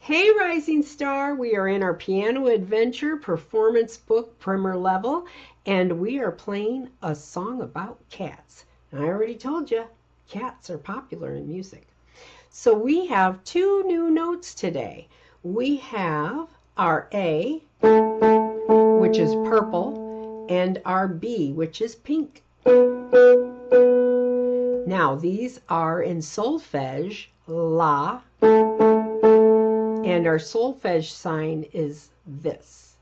Hey Rising Star, we are in our Piano Adventure Performance Book Primer level, and we are playing a song about cats. And I already told you, cats are popular in music. So we have two new notes today. We have our A, which is purple, and our B, which is pink. Now these are in solfege, La, and our solfege sign is this.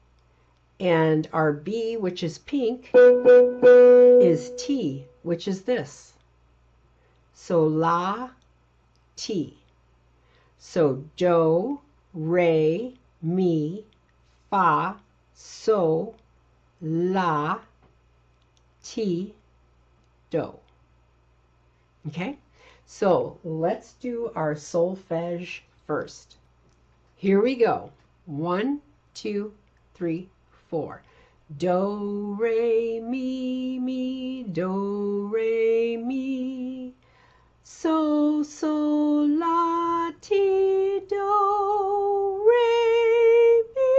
And our B, which is pink, is T, which is this. So La, T. So do, re, mi, fa, so, la, ti, do. Okay, so let's do our solfege first. Here we go. 1, 2, 3, 4. Do, re, mi, do, re, mi. So, la, ti, do, re, mi.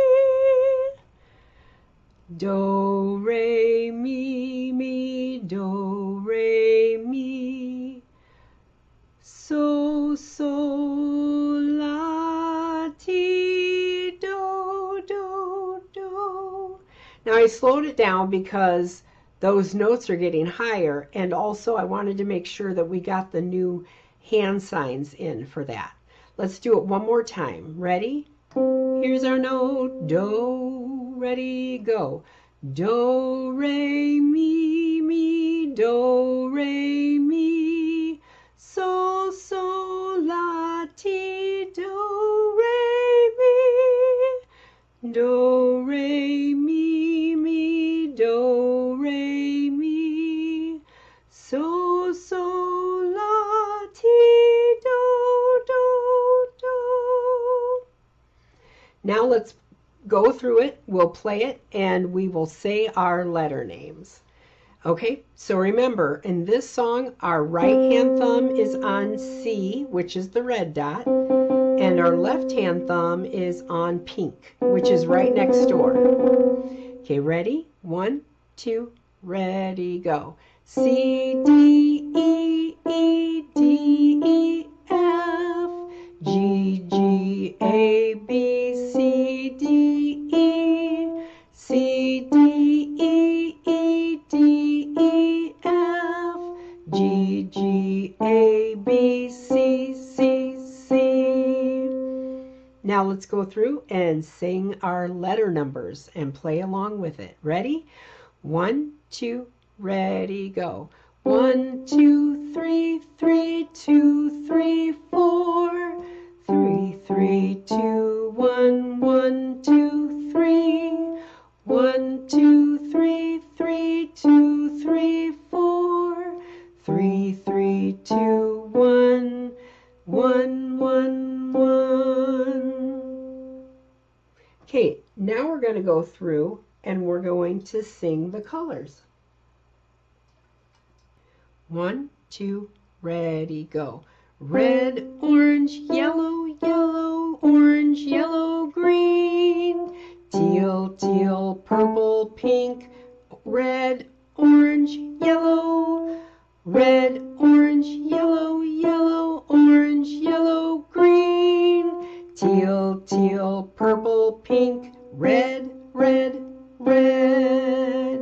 Do, re, mi, do, re, mi. So, la, ti, do, do, do. Now I slowed it down because those notes are getting higher, and also I wanted to make sure that we got the new hand signs in for that. Let's do it one more time. Ready? Here's our note. Do, ready, go. Do, re, mi, do, re, mi. So, la, ti, do, re, mi. Do, re, mi, do, re, mi. So, la, ti, do, do, do. Now let's go through it. We'll play it and we will say our letter names. Okay, so remember, in this song, our right hand thumb is on C, which is the red dot, and our left hand thumb is on pink, which is right next door. Okay, ready? 1, 2, ready, go. C, D, E, D, E, F, G, G, A, B, C, D, E, C, D, E, D, E, F, G, G, A, B, C, C, C. Now let's go through and sing our letter numbers and play along with it. Ready? 1, 2, ready, go. 1, 2, 3, 3, 2, 3, 4. 3, 3, 2, 1, 1, 2, 3. 1, 2, 3, 3, 2, 3, 4. 3, 3, 2, 1, 1, 1, 1. Okay, now we're going to go through and we're going to sing the colors. 1, 2, ready, go. Red, orange, yellow, yellow, orange, yellow, green. Teal, teal, purple, pink, red, orange, yellow. Red, orange, yellow, yellow, orange, yellow, green. Teal, teal, purple, pink, red, red, red.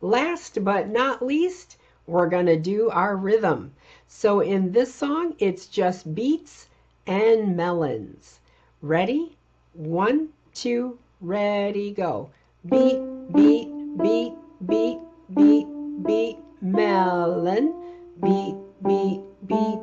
Last but not least, we're going to do our rhythm. So in this song, it's just beats and melons. Ready? 1, 2, ready, go. Beat, beat, beat, beat, beat, beat, melon. Beat, beat, beat,